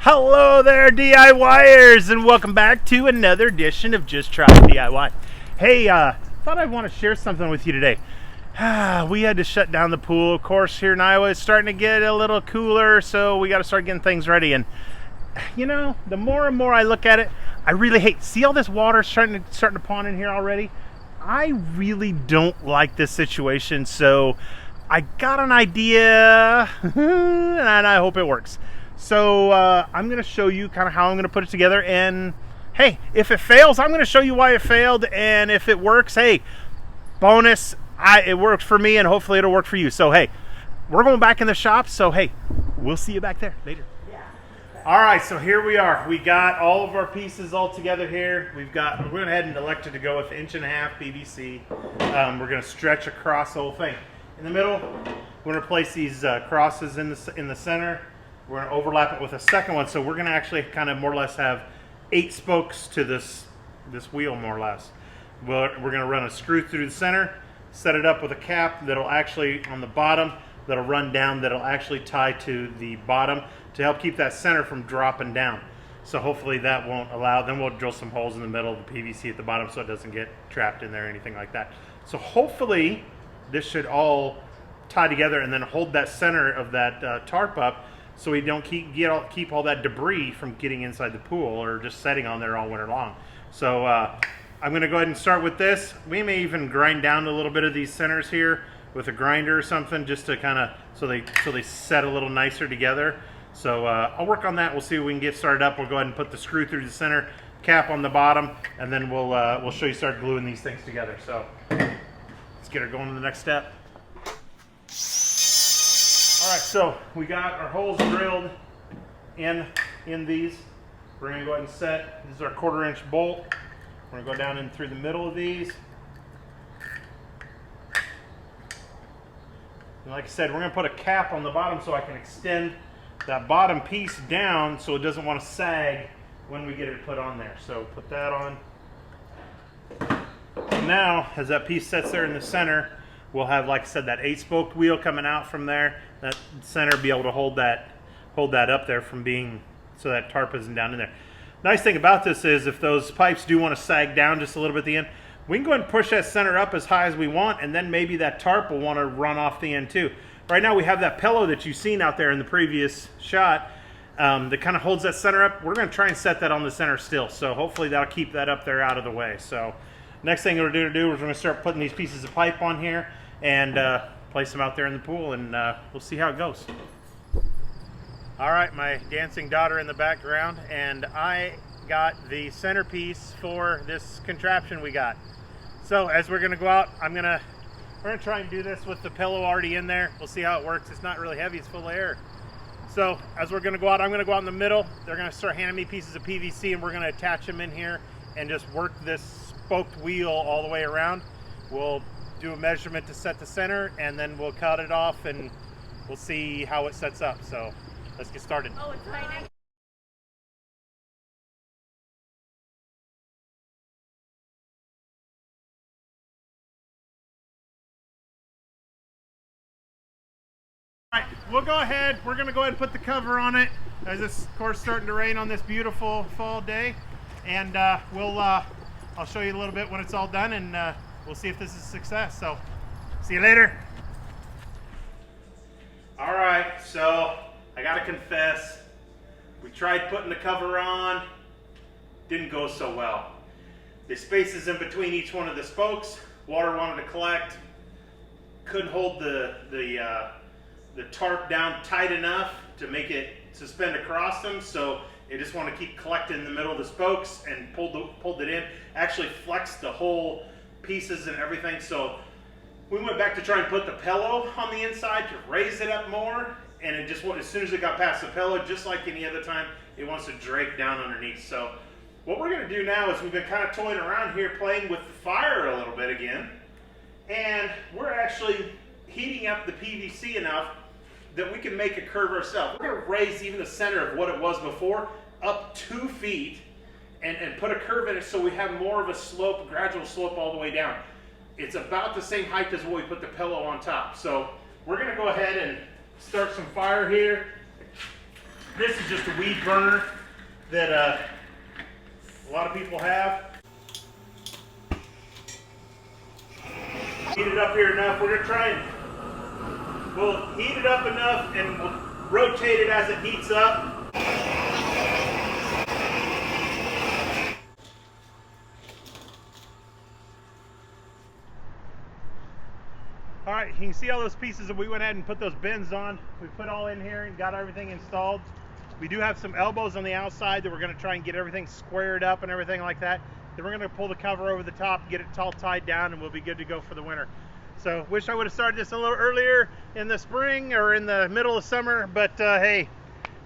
Hello there, DIYers, and welcome back to another edition of Just Try DIY. Hey, thought I'd want to share something with you today. We had to shut down the pool. Of course, here in Iowa, it's starting to get a little cooler, so we got to start getting things ready. And you know, the more and more I look at it, I really hate. See all this water starting to pond in here already? I really don't like this situation, so I got an idea, and I hope it works. So I'm going to show you kind of how I'm going to put it together, and hey, if it fails, I'm going to show you why it failed, and if it works, hey, bonus, it worked for me, and hopefully it'll work for you. So hey, we're going back in the shop, so hey, we'll see you back there later. All right, so here we are. We got all of our pieces all together here. We're going ahead and elected to go with 1.5" PVC. We're going to stretch across the whole thing. In the middle, we're going to place these crosses in the center. We're going to overlap it with a second one, so we're going to actually kind of more or less have 8 spokes to this wheel, more or less. We're going to run a screw through the center, set it up with a cap that'll actually, on the bottom, that'll run down, that'll actually tie to the bottom to help keep that center from dropping down. So hopefully that won't allow, then we'll drill some holes in the middle of the PVC at the bottom so it doesn't get trapped in there or anything like that. So hopefully this should all tie together and then hold that center of that tarp up, so we don't keep all that debris from getting inside the pool or just setting on there all winter long. So I'm going to go ahead and start with this. We may even grind down a little bit of these centers here with a grinder or something, just to kind of so they set a little nicer together. So I'll work on that. We'll see if we can get started up. We'll go ahead and put the screw through the center, cap on the bottom, and then we'll show you start gluing these things together. So let's get her going to the next step. All right, so we got our holes drilled in these. We're going to go ahead and set. This is our 1/4" bolt. We're going to go down in through the middle of these. And like I said, we're going to put a cap on the bottom so I can extend that bottom piece down so it doesn't want to sag when we get it put on there. So put that on. And now, as that piece sits there in the center, we'll have, like I said, that 8-spoked wheel coming out from there. That center be able to hold that up there from being, so that tarp isn't down in there. Nice thing about this is if those pipes do want to sag down just a little bit at the end, we can go ahead and push that center up as high as we want, and then maybe that tarp will want to run off the end too. Right now we have that pillow that you've seen out there in the previous shot that kind of holds that center up. We're going to try and set that on the center still, so hopefully that'll keep that up there out of the way. So next thing we're going to do is we're going to start putting these pieces of pipe on here and place them out there in the pool, and we'll see how it goes. All right, my dancing daughter in the background, and I got the centerpiece for this contraption we got. So as we're gonna go out, we're gonna try and do this with the pillow already in there. We'll see how it works. It's not really heavy, it's full of air. So as we're gonna go out, I'm gonna go out in the middle. They're gonna start handing me pieces of PVC, and we're gonna attach them in here and just work this spoked wheel all the way around. We'll do a measurement to set the center, and then we'll cut it off and we'll see how it sets up. So let's get started. Oh, it's raining. All right, we'll go ahead. We're going to go ahead and put the cover on it as it's, of course, starting to rain on this beautiful fall day. And I'll show you a little bit when it's all done, and we'll see if this is a success. So see you later. All right, so I got to confess, we tried putting the cover on. Didn't go so well. The spaces in between each one of the spokes, water wanted to collect. Couldn't hold the tarp down tight enough to make it suspend across them, so it just wanted to keep collecting in the middle of the spokes, and pulled it in. Actually flexed the whole pieces and everything, so we went back to try and put the pillow on the inside to raise it up more, and it just, as soon as it got past the pillow, just like any other time, it wants to drake down underneath. So what we're going to do now is we've been kind of toying around here, playing with the fire a little bit again, and we're actually heating up the PVC enough that we can make a curve ourselves. We're going to raise even the center of what it was before up 2 feet and put a curve in it so we have more of a slope, gradual slope all the way down. It's about the same height as what we put the pillow on top. So we're going to go ahead and start some fire here. This is just a weed burner that a lot of people have. Heat it up here enough. We're gonna try and we'll heat it up enough and we'll rotate it as it heats up. All right, you can see all those pieces that we went ahead and put those bins on. We put all in here and got everything installed. We do have some elbows on the outside that we're gonna try and get everything squared up and everything like that. Then we're gonna pull the cover over the top, get it all tied down, and we'll be good to go for the winter. So wish I would have started this a little earlier in the spring or in the middle of summer, but hey,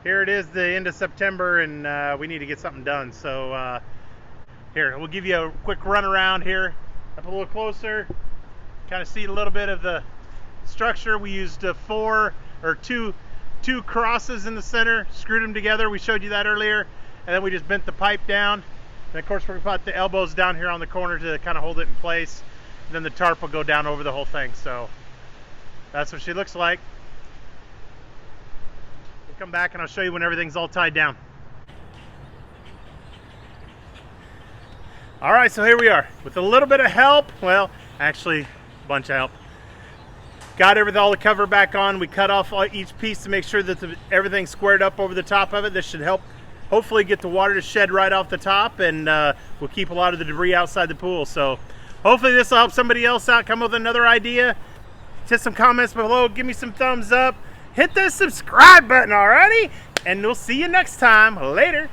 here it is, the end of September, and we need to get something done. So here, we'll give you a quick run around here, up a little closer. Kind of see a little bit of the structure. We used two crosses in the center, screwed them together. We showed you that earlier, and then we just bent the pipe down. And of course, we're gonna put the elbows down here on the corner to kind of hold it in place. And then the tarp will go down over the whole thing. So that's what she looks like. We'll come back and I'll show you when everything's all tied down. All right, so here we are with a little bit of help. Well, actually, bunch of help. Got all the cover back on. We cut off each piece to make sure that everything's squared up over the top of it. This should help hopefully get the water to shed right off the top, and we'll keep a lot of the debris outside the pool. So hopefully this will help somebody else out, come up with another idea. Hit some comments below, give me some thumbs up, hit the subscribe button already, and we'll see you next time. Later.